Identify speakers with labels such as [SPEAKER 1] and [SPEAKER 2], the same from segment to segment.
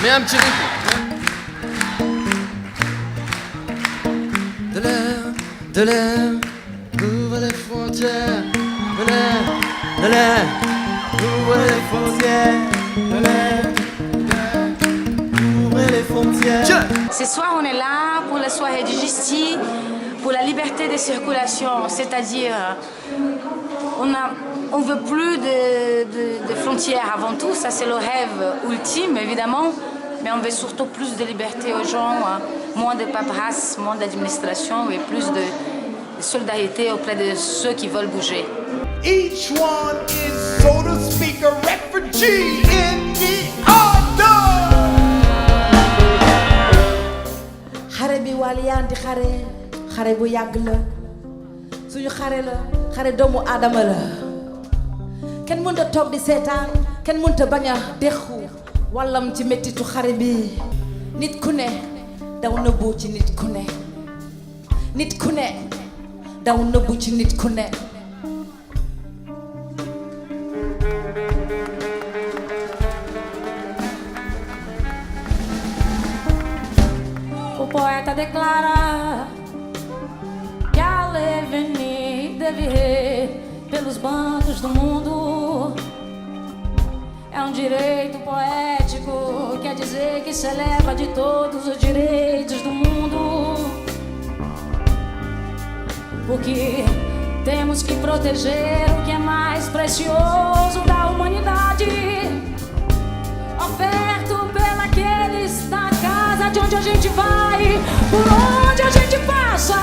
[SPEAKER 1] Mets un petit rythme. De l'air, ouvre les frontières. De l'air, ouvre les frontières. De l'air, ouvre les frontières.
[SPEAKER 2] Ce soir, on est là pour la soirée du justice, pour la liberté de circulation, c'est-à-dire on veut plus de frontières avant tout, ça c'est le rêve ultime évidemment, mais on veut surtout plus de liberté aux gens, moins de paperasse, moins d'administration et plus de solidarité auprès de ceux qui veulent bouger.
[SPEAKER 3] Each one is, so to speak, a refugee in the other.
[SPEAKER 4] xare bi waliyaan di xare bu yàgg la suñu xare la xare doomu aadama la kenn mënta toog di seetaan kenn mënta bañ a dexu wàllam ci mettitu xare bi nit ku ne daw nëbbu ci nit ku ne nit ku ne daw nëbbu ci nit ku ne
[SPEAKER 5] O poeta declara que a Leveni deve ir pelos bancos do mundo. É um direito poético, quer dizer que se eleva de todos os direitos do mundo. Porque temos que proteger o que é mais precioso da humanidade, oferto pelaqueles da casa de onde a gente vai, por onde a gente passa,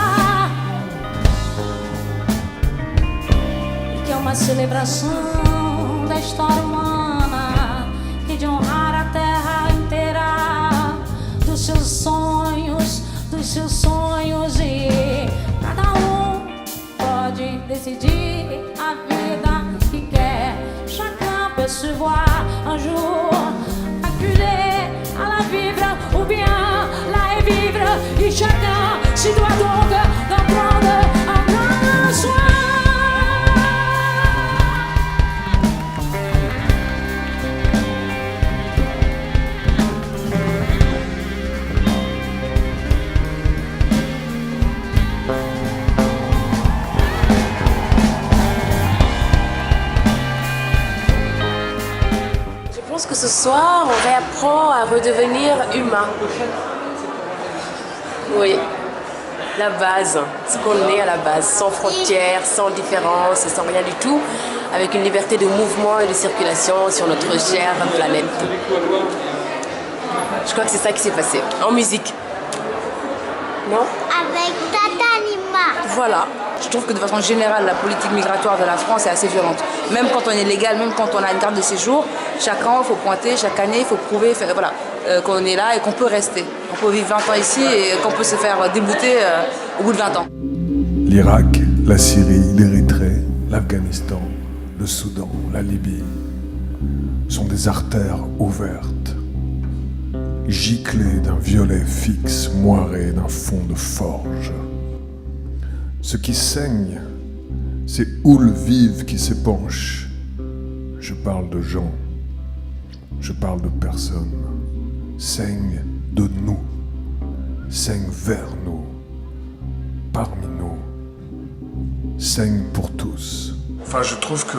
[SPEAKER 5] e que é uma celebração da história humana, que de honrar a terra inteira, dos seus sonhos e cada um pode decidir a vida que quer. Chacun peut se voir un jour acculé à la vivre ou bien la vivre, et chacun se doit donc d'en prendre un grand soin.
[SPEAKER 6] Je pense que ce soir, on réapprend à redevenir humain. Oui, la base, ce qu'on est à la base, sans frontières, sans différence, sans rien du tout, avec une liberté de mouvement et de circulation sur notre chère planète. Je crois que c'est ça qui s'est passé, en musique. Non?
[SPEAKER 7] Avec Tata Nima.
[SPEAKER 6] Voilà.
[SPEAKER 8] Je trouve que de façon générale, la politique migratoire de la France est assez violente. Même quand on est légal, même quand on a une carte de séjour, chaque an, il faut pointer, chaque année, il faut prouver voilà, qu'on est là et qu'on peut rester. On peut vivre 20 ans ici et qu'on peut se faire débouter au bout de 20 ans.
[SPEAKER 9] L'Irak, la Syrie, l'Érythrée, l'Afghanistan, le Soudan, la Libye sont des artères ouvertes, giclées d'un violet fixe moiré d'un fond de forge. Ce qui saigne, c'est houles vives qui s'épanchent. Je parle de gens, je parle de personnes. Saigne de nous, saigne vers nous, parmi nous, saigne pour tous.
[SPEAKER 10] Enfin, je trouve que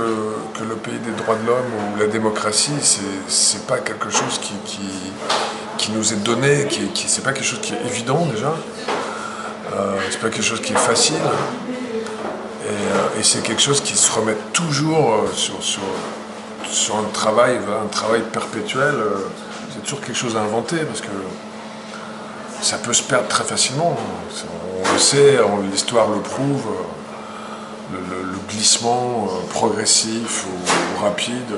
[SPEAKER 10] le pays des droits de l'homme ou la démocratie, c'est pas quelque chose qui nous est donné, c'est pas quelque chose qui est évident déjà. C'est pas quelque chose qui est facile et c'est quelque chose qui se remet toujours sur un travail perpétuel. C'est toujours quelque chose à inventer parce que ça peut se perdre très facilement. On le sait, l'histoire le prouve, le glissement progressif ou rapide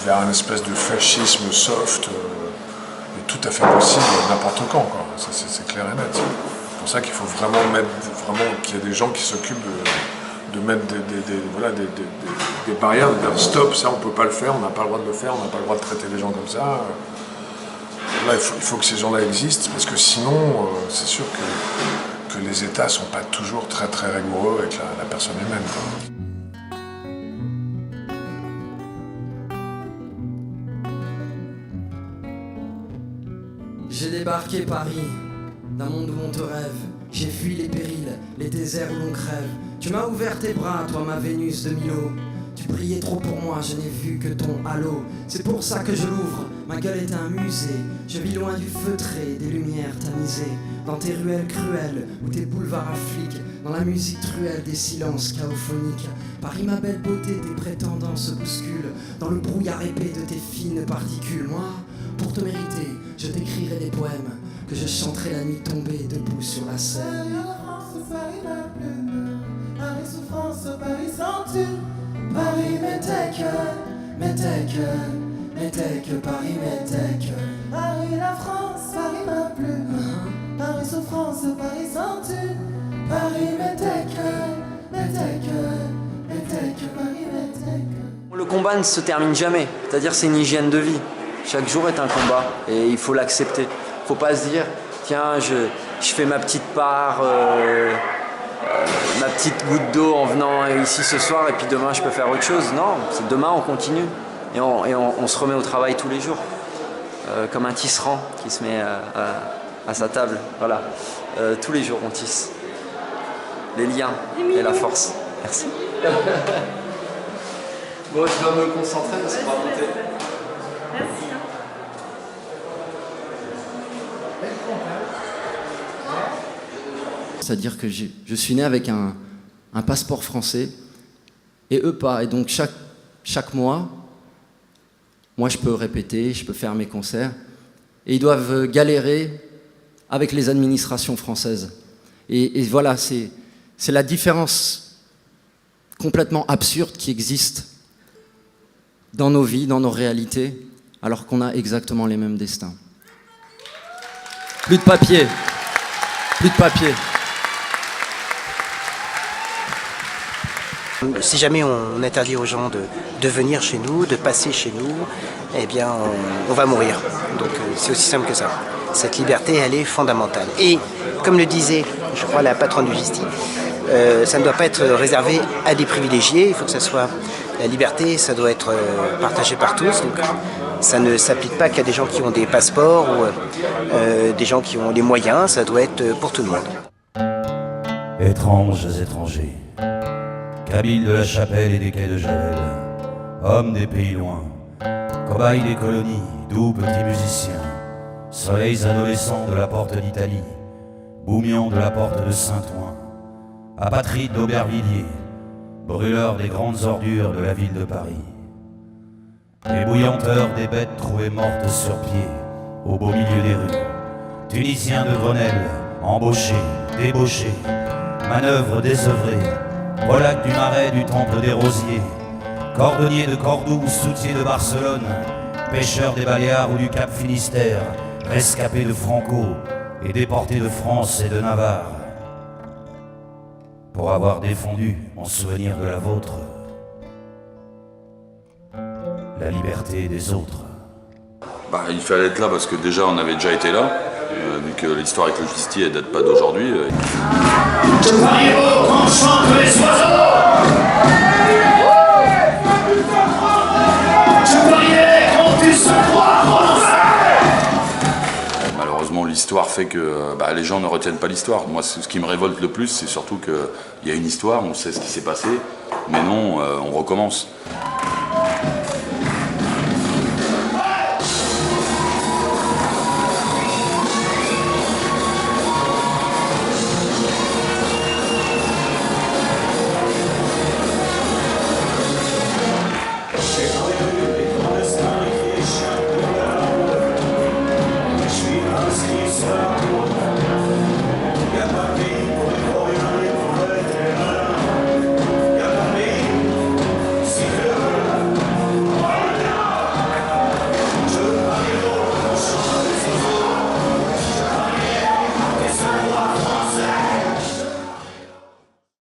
[SPEAKER 10] vers une espèce de fascisme soft est tout à fait possible n'importe quand, quoi. C'est clair et net. C'est pour ça qu'il faut vraiment qu'il y ait des gens qui s'occupent de mettre des barrières, de dire stop, ça on peut pas le faire, on n'a pas le droit de le faire, on n'a pas le droit de traiter les gens comme ça. Là, il faut que ces gens-là existent, parce que sinon, c'est sûr que les États sont pas toujours très rigoureux avec la personne humaine, quoi.
[SPEAKER 1] débarqué Paris, d'un monde où on te rêve. J'ai fui les périls, les déserts où l'on crève. Tu m'as ouvert tes bras, toi ma Vénus de Milo. Tu brillais trop pour moi, je n'ai vu que ton halo. C'est pour ça que je l'ouvre, ma gueule est un musée. Je vis loin du feutré, des lumières tamisées. Dans tes ruelles cruelles, ou tes boulevards affliquent. Dans la musique truelle des silences chaophoniques. Paris ma belle beauté, tes prétendants se bousculent. Dans le brouillard épais de tes fines particules. Moi, pour te mériter, je t'écrirai des poèmes que je chanterai la nuit tombée debout sur la scène.
[SPEAKER 11] Paris souffrance, Paris sentu, Paris métèque, métèque, métèque, Paris métèque. Paris la France, Paris ma plume, Paris souffrance, Paris sentu, Paris métèque, métèque, métèque, Paris métèque.
[SPEAKER 12] Le combat ne se termine jamais, c'est-à-dire c'est une hygiène de vie. Chaque jour est un combat et il faut l'accepter. Faut pas se dire, tiens, je fais ma petite part, ma petite goutte d'eau en venant ici ce soir et puis demain je peux faire autre chose. Non, c'est demain on continue et on se remet au travail tous les jours. Comme un tisserand qui se met à sa table. Voilà. Tous les jours on tisse. Les liens et la force. Merci. Bon, je dois me concentrer parce qu'on va monter.
[SPEAKER 11] Merci.
[SPEAKER 1] C'est-à-dire que je suis né avec un passeport français et eux pas. Et donc chaque mois, moi je peux répéter, je peux faire mes concerts et ils doivent galérer avec les administrations françaises. Et voilà, c'est la différence complètement absurde qui existe dans nos vies, dans nos réalités, alors qu'on a exactement les mêmes destins. Plus de papier. Plus de papier.
[SPEAKER 13] Si jamais on interdit aux gens de venir chez nous, de passer chez nous, eh bien on va mourir. Donc c'est aussi simple que ça. Cette liberté, elle est fondamentale. Et comme le disait, je crois, la patronne du Gisti, ça ne doit pas être réservé à des privilégiés. Il faut que ça soit la liberté, ça doit être partagé par tous. Donc ça ne s'applique pas qu'à des gens qui ont des passeports ou des gens qui ont les moyens. Ça doit être pour tout le monde.
[SPEAKER 14] Étranges étrangers, Kabyles de la Chapelle et des quais de Javel, hommes des pays loin, cobayes des colonies, doux petits musiciens, soleils adolescents de la porte d'Italie, boumians de la porte de Saint-Ouen, apatrides d'Aubervilliers, brûleurs des grandes ordures de la ville de Paris, ébouillanteurs des bêtes trouvées mortes sur pied au beau milieu des rues, Tunisiens de Grenelle, embauchés, débauchés, manœuvres désœuvrées, Polacs du Marais, du Temple des Rosiers, cordonniers de Cordoue, soutiers de Barcelone, pêcheurs des Baléares ou du Cap Finistère, rescapés de Franco et déportés de France et de Navarre, pour avoir défendu, en souvenir de la vôtre, la liberté des autres.
[SPEAKER 15] Il fallait être là parce que déjà on avait déjà été là, vu que l'histoire avec le Gisti elle date pas d'aujourd'hui.
[SPEAKER 11] Voyez-vous qu'on chante les oiseaux? Je croyais qu'on puisse se croire.
[SPEAKER 15] Malheureusement l'histoire fait que les gens ne retiennent pas l'histoire. Moi ce qui me révolte le plus c'est surtout qu'il y a une histoire, on sait ce qui s'est passé, mais non, on recommence.